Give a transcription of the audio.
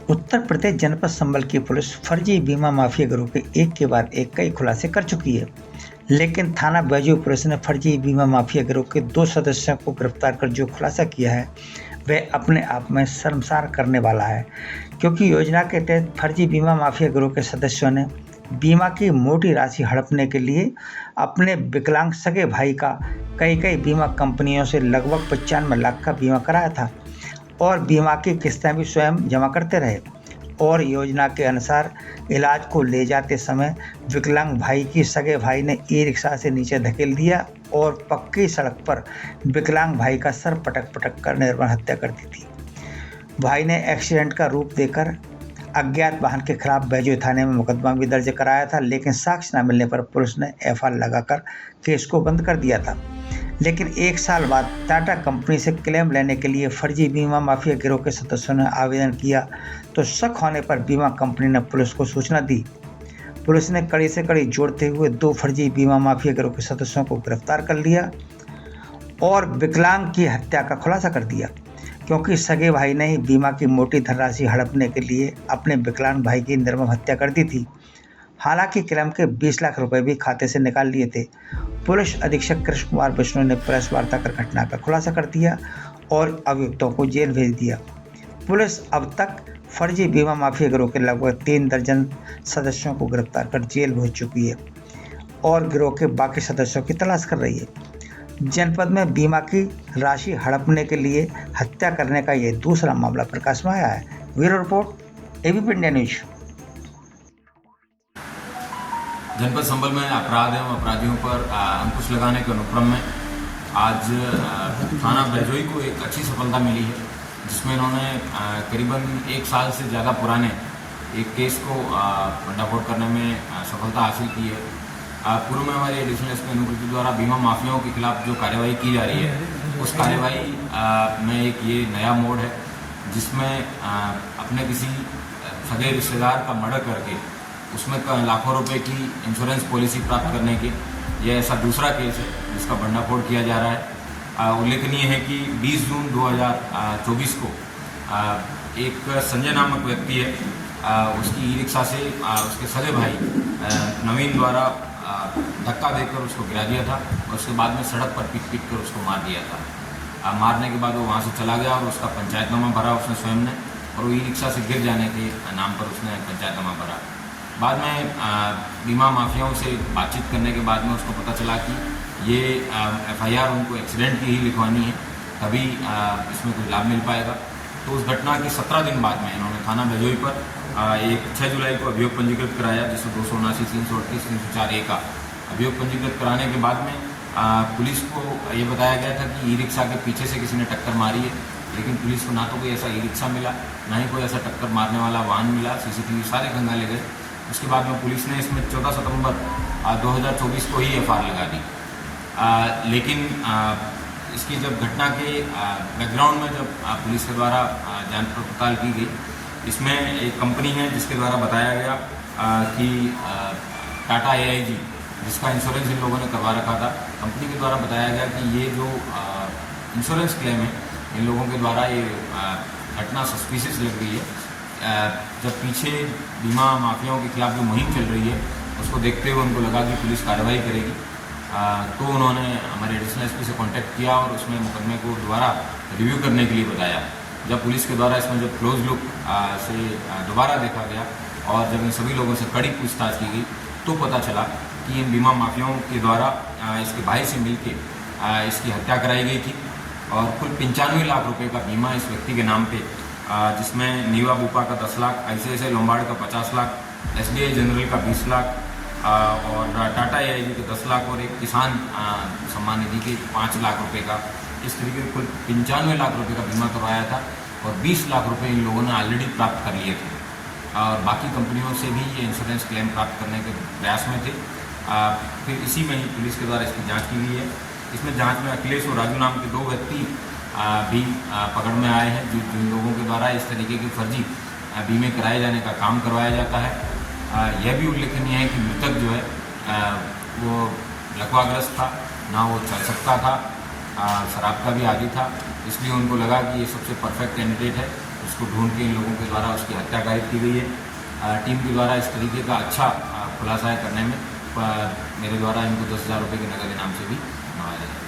उत्तर प्रदेश जनपद संबल की पुलिस फर्जी बीमा माफिया गिरोह के एक के बाद एक कई खुलासे कर चुकी है। लेकिन थाना बैजू पुलिस ने फर्जी बीमा माफिया गिरोह के 2 सदस्यों को गिरफ्तार कर जो खुलासा किया है वह अपने आप में शर्मसार करने वाला है, क्योंकि योजना के तहत फर्जी बीमा माफिया गिरोह के सदस्यों ने बीमा की मोटी राशि हड़पने के लिए अपने विकलांग सगे भाई का कई बीमा कंपनियों से लगभग 95 लाख का बीमा कराया था और बीमा की किस्तें भी स्वयं जमा करते रहे और योजना के अनुसार इलाज को ले जाते समय विकलांग भाई की सगे भाई ने ई रिक्शा से नीचे धकेल दिया और पक्की सड़क पर विकलांग भाई का सर पटक कर निर्मम हत्या कर दी थी। भाई ने एक्सीडेंट का रूप देकर अज्ञात वाहन के खिलाफ बैजू थाने में मुकदमा भी दर्ज कराया था, लेकिन साक्ष्य न मिलने पर पुलिस ने एफआईआर लगाकर केस को बंद कर दिया था। लेकिन 1 साल बाद टाटा कंपनी से क्लेम लेने के लिए फर्जी बीमा माफिया गिरोह के सदस्यों ने आवेदन किया तो शक होने पर बीमा कंपनी ने पुलिस को सूचना दी। पुलिस ने कड़ी से कड़ी जोड़ते हुए 2 फर्जी बीमा माफिया गिरोह के सदस्यों को गिरफ्तार कर लिया और विकलांग की हत्या का खुलासा कर दिया, क्योंकि सगे भाई ने ही बीमा की मोटी धनराशि हड़पने के लिए अपने विकलांग भाई की निर्मम हत्या कर दी थी। हालांकि क्लेम के 20 लाख रुपए भी खाते से निकाल लिए थे। पुलिस अधीक्षक कृष्ण कुमार विष्णु ने प्रेस वार्ता कर घटना का खुलासा कर दिया और अभियुक्तों को जेल भेज दिया। पुलिस अब तक फर्जी बीमा माफिया गिरोह के लगभग 3 दर्जन सदस्यों को गिरफ्तार कर जेल भेज चुकी है और गिरोह के बाकी सदस्यों की तलाश कर रही है। जनपद में बीमा की राशि हड़पने के लिए हत्या करने का यह दूसरा मामला प्रकाश में आया है। Bureau report, ABP India news. जनपद संबल में अपराध एवं अपराधियों पर अंकुश लगाने के अनुक्रम में आज थाना बैजोई को एक अच्छी सफलता मिली है, जिसमें इन्होंने करीबन 1 साल से ज़्यादा पुराने एक केस को भंडाफोड़ करने में सफलता हासिल की है। पूर्व में हमारे एडिशनल एसपी अनुकृति द्वारा बीमा माफियाओं के खिलाफ जो कार्यवाही की जा रही है, उस कार्यवाही में एक ये नया मोड़ है, जिसमें अपने किसी सगे रिश्तेदार का मर्डर करके उसमें लाखों रुपए की इंश्योरेंस पॉलिसी प्राप्त करने की यह ऐसा दूसरा केस है जिसका भंडाफोड़ किया जा रहा है। उल्लेखनीय है कि 20 जून 2024 को एक संजय नामक व्यक्ति है, उसकी ई रिक्शा से उसके सगे भाई नवीन द्वारा धक्का देकर उसको गिरा दिया था और उसके बाद में सड़क पर पीट कर उसको मार दिया था। मारने के बाद वो वहाँ से चला गया और उसका पंचायतनामा भरा उसने स्वयं ने, और वो ई रिक्शा से गिर जाने के नाम पर उसने पंचायतनामा भरा। बाद में बीमा माफियाओं से बातचीत करने के बाद में उसको पता चला कि ये एफआईआर उनको एक्सीडेंट की ही लिखवानी है, तभी इसमें कुछ लाभ मिल पाएगा। तो उस घटना के 17 दिन बाद में इन्होंने थाना बैजोई पर एक 6 जुलाई को अभियोग पंजीकृत कराया, जिसमें 279, 338, 304A का अभियोग पंजीकृत कराने के बाद में पुलिस को ये बताया गया था कि ई रिक्शा के पीछे से किसी ने टक्कर मारी है, लेकिन पुलिस को ना तो कोई ऐसा ई रिक्शा मिला, ना ही कोई ऐसा टक्कर मारने वाला वाहन मिला। सीसीटीवी सारे खंगाले गए। उसके बाद में पुलिस ने इसमें 14 सितंबर 2024 को ही एफआईआर लगा दी। लेकिन इसकी जब घटना के बैकग्राउंड में जब पुलिस के द्वारा जांच पड़ताल की गई, इसमें एक कंपनी है जिसके द्वारा बताया गया कि टाटा AIG, जिसका इंश्योरेंस इन लोगों ने करवा रखा था, कंपनी के द्वारा बताया गया कि ये जो इंश्योरेंस क्लेम है इन लोगों के द्वारा ये घटना सस्पिशियस लग रही है। जब पीछे बीमा माफियाओं के खिलाफ जो मुहिम चल रही है उसको देखते हुए उनको लगा कि पुलिस कार्रवाई करेगी, तो उन्होंने हमारे एडिशनल एसपी से कांटेक्ट किया और उसमें मुकदमे को दोबारा रिव्यू करने के लिए बताया। जब पुलिस के द्वारा इसमें जब क्लोज लुक से दोबारा देखा गया और जब इन सभी लोगों से कड़ी पूछताछ की गई, तो पता चला कि इन बीमा माफियाओं के द्वारा इसके भाई से मिलकर इसकी हत्या कराई गई थी और कुल 95 लाख रुपए का बीमा इस व्यक्ति के नाम पे, जिसमें नीवा बुपा का 10 लाख, ICICI लोम्बार्ड का 50 लाख, SBI जनरल का 20 लाख और टाटा AIG के 10 लाख और एक किसान सम्मान निधि के 5 लाख रुपए का, इस तरीके से कुल 95 लाख रुपए का बीमा करवाया था और 20 लाख रुपए इन लोगों ने ऑलरेडी प्राप्त कर लिए थे और बाकी कंपनियों से भी ये इंश्योरेंस क्लेम प्राप्त करने के प्रयास में थे। फिर इसी में ही पुलिस के द्वारा इसकी जाँच की गई है। इसमें जाँच में अखिलेश और राजू नाम के 2 व्यक्ति भी पकड़ में आए हैं, जिन लोगों के द्वारा इस तरीके के फर्जी बीमे कराए जाने का काम करवाया जाता है। यह भी उल्लेखनीय है कि मृतक जो है वो लकवाग्रस्त था, ना वो चल सकता था, शराब का भी आदी था, इसलिए उनको लगा कि ये सबसे परफेक्ट कैंडिडेट है उसको ढूंढ के इन लोगों के द्वारा उसकी हत्या कारित की गई है। टीम के द्वारा इस तरीके का अच्छा खुलासा करने में मेरे द्वारा इनको 10,000 रुपये के नगद इनाम से भी नवाजा जाएगा।